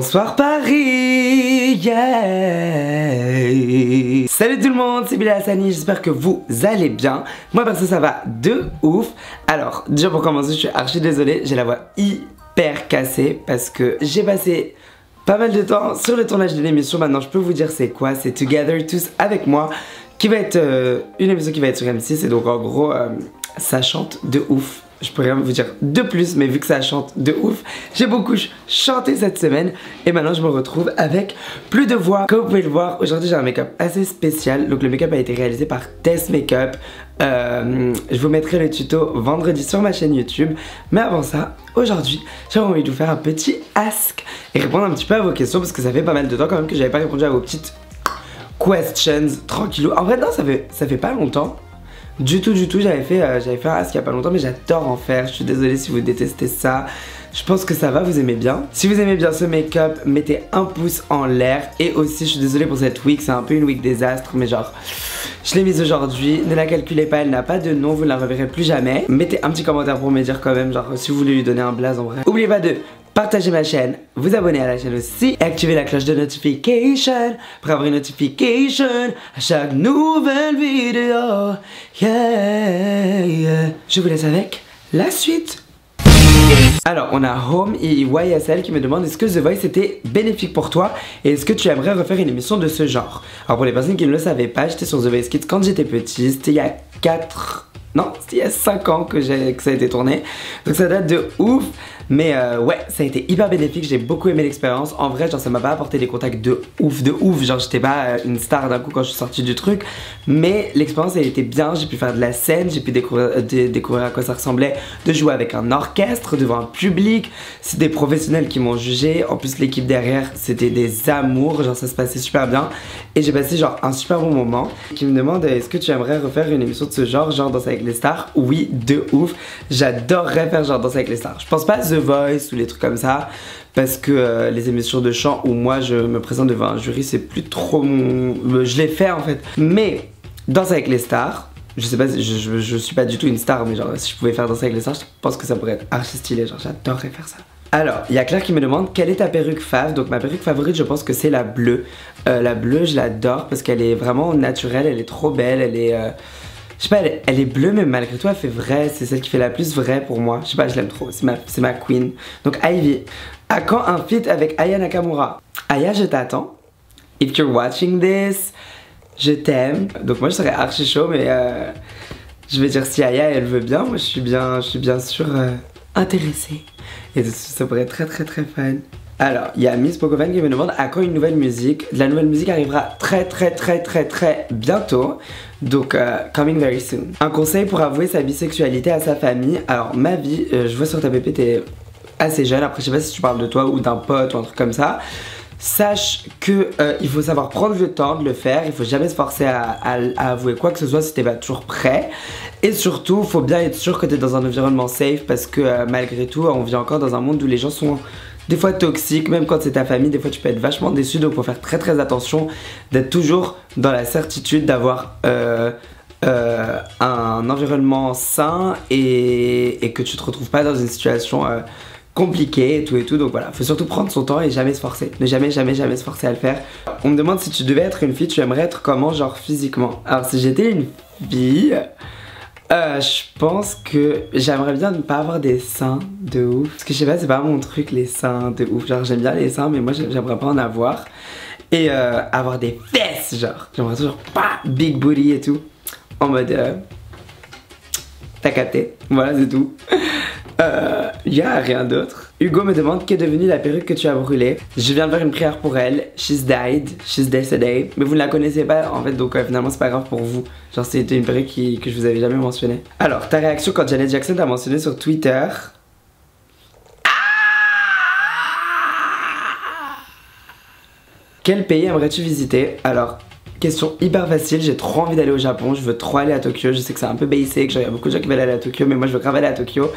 Bonsoir Paris, yeah. Salut tout le monde, c'est Bilal Hassani, j'espère que vous allez bien. Moi perso ça va de ouf. Alors déjà pour commencer je suis archi désolé, j'ai la voix hyper cassée parce que j'ai passé pas mal de temps sur le tournage de l'émission. Maintenant je peux vous dire c'est quoi, c'est Together Tous avec moi, qui va être une émission qui va être sur M6. Et donc en gros ça chante de ouf. Je pourrais rien vous dire de plus, mais vu que ça chante de ouf, j'ai beaucoup chanté cette semaine. Et maintenant je me retrouve avec plus de voix. Comme vous pouvez le voir, aujourd'hui j'ai un make-up assez spécial. Donc le make-up a été réalisé par Tess Makeup. Je vous mettrai le tuto vendredi sur ma chaîne YouTube. Mais avant ça, aujourd'hui j'ai envie de vous faire un petit ask et répondre un petit peu à vos questions, parce que ça fait pas mal de temps quand même que j'avais pas répondu à vos petites questions tranquillou. En vrai non, ça fait pas longtemps. Du tout, j'avais fait un ask il y a pas longtemps, mais j'adore en faire. Je suis désolée si vous détestez ça. Je pense que ça va, vous aimez bien. Si vous aimez bien ce make-up, mettez un pouce en l'air. Et aussi, je suis désolée pour cette wig, c'est un peu une wig désastre, mais genre, je l'ai mise aujourd'hui. Ne la calculez pas, elle n'a pas de nom, vous ne la reverrez plus jamais. Mettez un petit commentaire pour me dire quand même, genre, si vous voulez lui donner un blaze en vrai. N'oubliez pas de partager ma chaîne, vous abonner à la chaîne aussi et activer la cloche de notification pour avoir une notification à chaque nouvelle vidéo. Yeah. Je vous laisse avec la suite. Alors on a Home et YSL qui me demandent: est-ce que The Voice était bénéfique pour toi et est-ce que tu aimerais refaire une émission de ce genre? Alors pour les personnes qui ne le savaient pas, j'étais sur The Voice Kids quand j'étais petite. C'était il y a 5 ans que ça a été tourné. Donc ça date de ouf. Mais ouais, ça a été hyper bénéfique, j'ai beaucoup aimé l'expérience. En vrai, genre ça m'a pas apporté des contacts de ouf. Genre j'étais pas une star d'un coup quand je suis sortie du truc. Mais l'expérience elle était bien, j'ai pu faire de la scène, j'ai pu découvrir à quoi ça ressemblait de jouer avec un orchestre devant un public. C'est des professionnels qui m'ont jugé. En plus l'équipe derrière c'était des amours, genre ça se passait super bien. Et j'ai passé genre un super bon moment. Qui me demande: est-ce que tu aimerais refaire une émission de ce genre Danser avec les stars? Oui, de ouf. J'adorerais faire genre Danser avec les stars. Je pense pas The Voice ou les trucs comme ça, parce que les émissions de chant où moi je me présente devant un jury, c'est plus trop mon... Je l'ai fait en fait. Mais Danser avec les stars, je sais pas, je suis pas du tout une star, mais genre si je pouvais faire Danser avec les stars, je pense que ça pourrait être archi stylé, genre j'adorerais faire ça. Alors, il y a Claire qui me demande: quelle est ta perruque fave? Donc ma perruque favorite, je pense que c'est la bleue. La bleue, je l'adore parce qu'elle est vraiment naturelle, elle est trop belle, elle est... je sais pas, elle est bleue, mais malgré tout elle fait vrai. C'est celle qui fait la plus vraie pour moi. Je sais pas, je l'aime trop, c'est ma queen. Donc Ivy: à quand un feat avec Aya Nakamura? Aya, je t'attends. If you're watching this, je t'aime. Donc moi je serais archi chaud, mais je vais dire si Aya elle veut bien. Moi je suis bien sûr intéressée. Et ça pourrait être très fun. Alors, il y a Miss Pocovan qui me demande: à quand une nouvelle musique? La nouvelle musique arrivera très bientôt. Donc, coming very soon. Un conseil pour avouer sa bisexualité à sa famille. Alors, ma vie, je vois sur ta PP, t'es assez jeune. Après, je sais pas si tu parles de toi ou d'un pote ou un truc comme ça. Sache que il faut savoir prendre le temps de le faire. Il faut jamais se forcer à avouer quoi que ce soit si t'es pas toujours prêt. Et surtout, il faut bien être sûr que t'es dans un environnement safe, parce que malgré tout, on vit encore dans un monde où les gens sont des fois toxiques. Même quand c'est ta famille, des fois tu peux être vachement déçu. Donc il faut faire très attention, d'être toujours dans la certitude d'avoir un environnement sain et que tu te retrouves pas dans une situation compliqué et tout. Donc voilà, faut surtout prendre son temps et jamais se forcer. Ne jamais se forcer à le faire. On me demande: si tu devais être une fille, tu aimerais être comment, genre physiquement? Alors si j'étais une fille, je pense que j'aimerais bien ne pas avoir des seins de ouf. Parce que je sais pas, c'est pas mon truc les seins de ouf. Genre j'aime bien les seins, mais moi j'aimerais pas en avoir. Et avoir des fesses, genre j'aimerais toujours pas big booty et tout. En mode t'as capté, voilà c'est tout. Y'a rien d'autre. Hugo me demande: qu'est devenue la perruque que tu as brûlée? Je viens de faire une prière pour elle. She's died, she's dead. Mais vous ne la connaissez pas en fait, donc finalement c'est pas grave pour vous. Genre c'était une perruque que je vous avais jamais mentionnée. Alors, ta réaction quand Janet Jackson t'a mentionné sur Twitter? Quel pays aimerais-tu visiter? Alors, question hyper facile, j'ai trop envie d'aller au Japon, je veux trop aller à Tokyo. Je sais que c'est un peu basic, genre il y a beaucoup de gens qui veulent aller à Tokyo, mais moi je veux grave aller à Tokyo.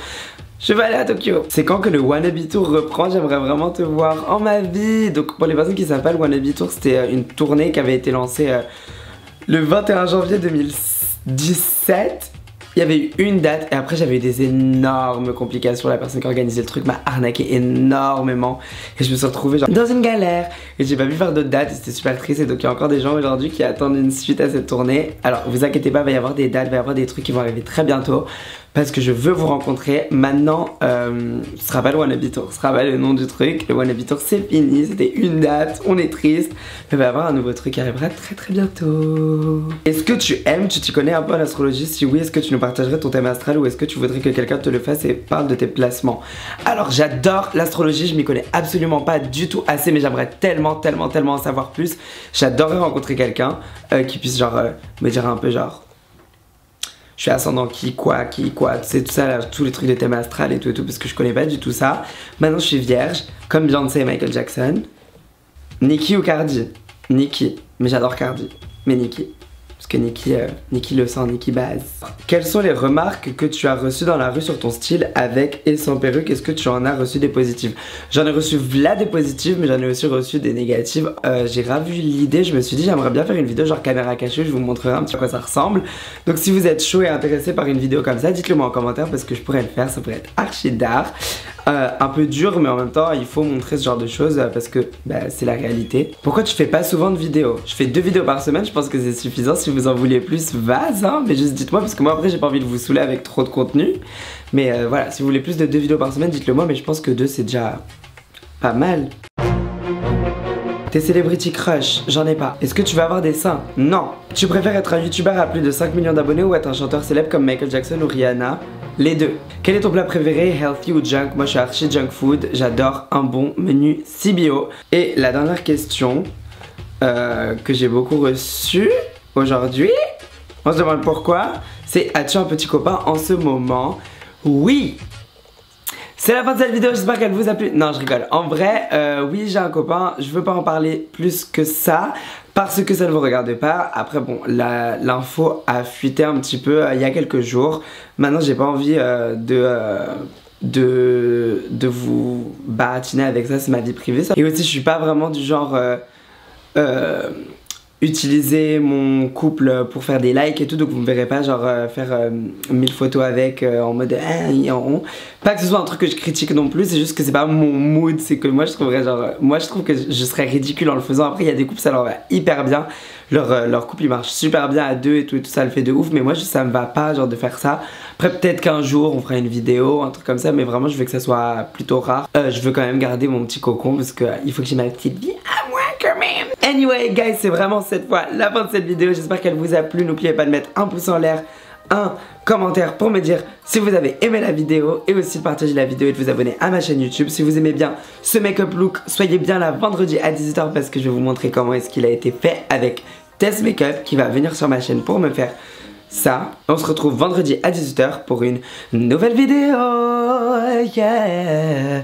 Je veux aller à Tokyo. C'est quand que le Wannabe Tour reprend? J'aimerais vraiment te voir en ma vie. Donc pour les personnes qui savent pas, le Wannabe Tour c'était une tournée qui avait été lancée le 21 janvier 2017. Il y avait eu une date et après j'avais eu des énormes complications. La personne qui organisait le truc m'a arnaqué énormément et je me suis retrouvée genre dans une galère et j'ai pas pu faire d'autres dates et c'était super triste. Et donc il y a encore des gens aujourd'hui qui attendent une suite à cette tournée. Alors vous inquiétez pas, il va y avoir des dates, il va y avoir des trucs qui vont arriver très bientôt parce que je veux vous rencontrer. Maintenant ce sera pas le Wannabe Tour, ce sera pas le nom du truc. Le Wannabe Tour c'est fini, c'était une date, on est triste. Mais il va y avoir un nouveau truc qui arrivera très bientôt. Est-ce que tu aimes, tu t'y connais un peu en astrologie? Si oui, est-ce que tu nous partagerais ton thème astral ou est-ce que tu voudrais que quelqu'un te le fasse et parle de tes placements? Alors j'adore l'astrologie, je m'y connais absolument pas du tout assez, mais j'aimerais tellement en savoir plus. J'adorerais rencontrer quelqu'un qui puisse genre me dire un peu genre je suis ascendant qui, quoi, c'est tout ça, là, tous les trucs de thème astral et tout, parce que je connais pas du tout ça. Maintenant je suis vierge, comme Beyoncé et Michael Jackson. Nicki ou Cardi? Nicki, mais j'adore Cardi, mais Nicki. Parce que Nicki le sent, Nicki base. Quelles sont les remarques que tu as reçues dans la rue sur ton style avec et sans perruque? Est-ce que tu en as reçu des positives? J'en ai reçu là des positives, mais j'en ai aussi reçu des négatives. J'ai grave eu l'idée, je me suis dit j'aimerais bien faire une vidéo genre caméra cachée, je vous montrerai un petit peu à quoi ça ressemble. Donc si vous êtes chaud et intéressé par une vidéo comme ça, dites-le moi en commentaire parce que je pourrais le faire, ça pourrait être archi d'art. Un peu dur, mais en même temps il faut montrer ce genre de choses parce que bah, c'est la réalité. Pourquoi tu fais pas souvent de vidéos? Je fais 2 vidéos par semaine, je pense que c'est suffisant. Si vous en voulez plus, vas hein, mais juste dites-moi parce que moi après j'ai pas envie de vous saouler avec trop de contenu. Mais voilà, si vous voulez plus de 2 vidéos par semaine, dites-le moi, mais je pense que 2 c'est déjà pas mal. Tes celebrity crush, j'en ai pas. Est-ce que tu veux avoir des seins? Non. Tu préfères être un youtubeur à plus de 5 millions d'abonnés ou être un chanteur célèbre comme Michael Jackson ou Rihanna? Les deux. Quel est ton plat préféré, healthy ou junk? Moi je suis archi junk food, j'adore un bon menu si bio. Et la dernière question que j'ai beaucoup reçue aujourd'hui, on se demande pourquoi, c'est as-tu un petit copain en ce moment? Oui! C'est la fin de cette vidéo, j'espère qu'elle vous a plu. Non, je rigole. En vrai, oui, j'ai un copain. Je veux pas en parler plus que ça parce que ça ne vous regarde pas. Après, bon, l'info a fuité un petit peu il y a quelques jours. Maintenant, j'ai pas envie de vous baratiner avec ça. C'est ma vie privée, ça. Et aussi, je suis pas vraiment du genre utiliser mon couple pour faire des likes et tout, donc vous me verrez pas genre faire 1000 photos avec en mode pas que ce soit un truc que je critique non plus, c'est juste que c'est pas mon mood, c'est que moi je trouverais genre moi je trouve que je serais ridicule en le faisant. Après il y a des couples ça leur va hyper bien, leur couple il marche super bien à deux et tout ça le fait de ouf, mais moi ça me va pas genre de faire ça. Après peut-être qu'un jour on fera une vidéo, un truc comme ça, mais vraiment je veux que ça soit plutôt rare. Je veux quand même garder mon petit cocon parce que il faut que j'ai ma petite vie à moi quand même. Anyway guys, c'est vraiment cette fois la fin de cette vidéo, j'espère qu'elle vous a plu. N'oubliez pas de mettre un pouce en l'air, un commentaire pour me dire si vous avez aimé la vidéo et aussi de partager la vidéo et de vous abonner à ma chaîne YouTube. Si vous aimez bien ce make-up look, soyez bien là vendredi à 18 h parce que je vais vous montrer comment est-ce qu'il a été fait avec Tess Makeup qui va venir sur ma chaîne pour me faire ça. On se retrouve vendredi à 18 h pour une nouvelle vidéo. Yeah.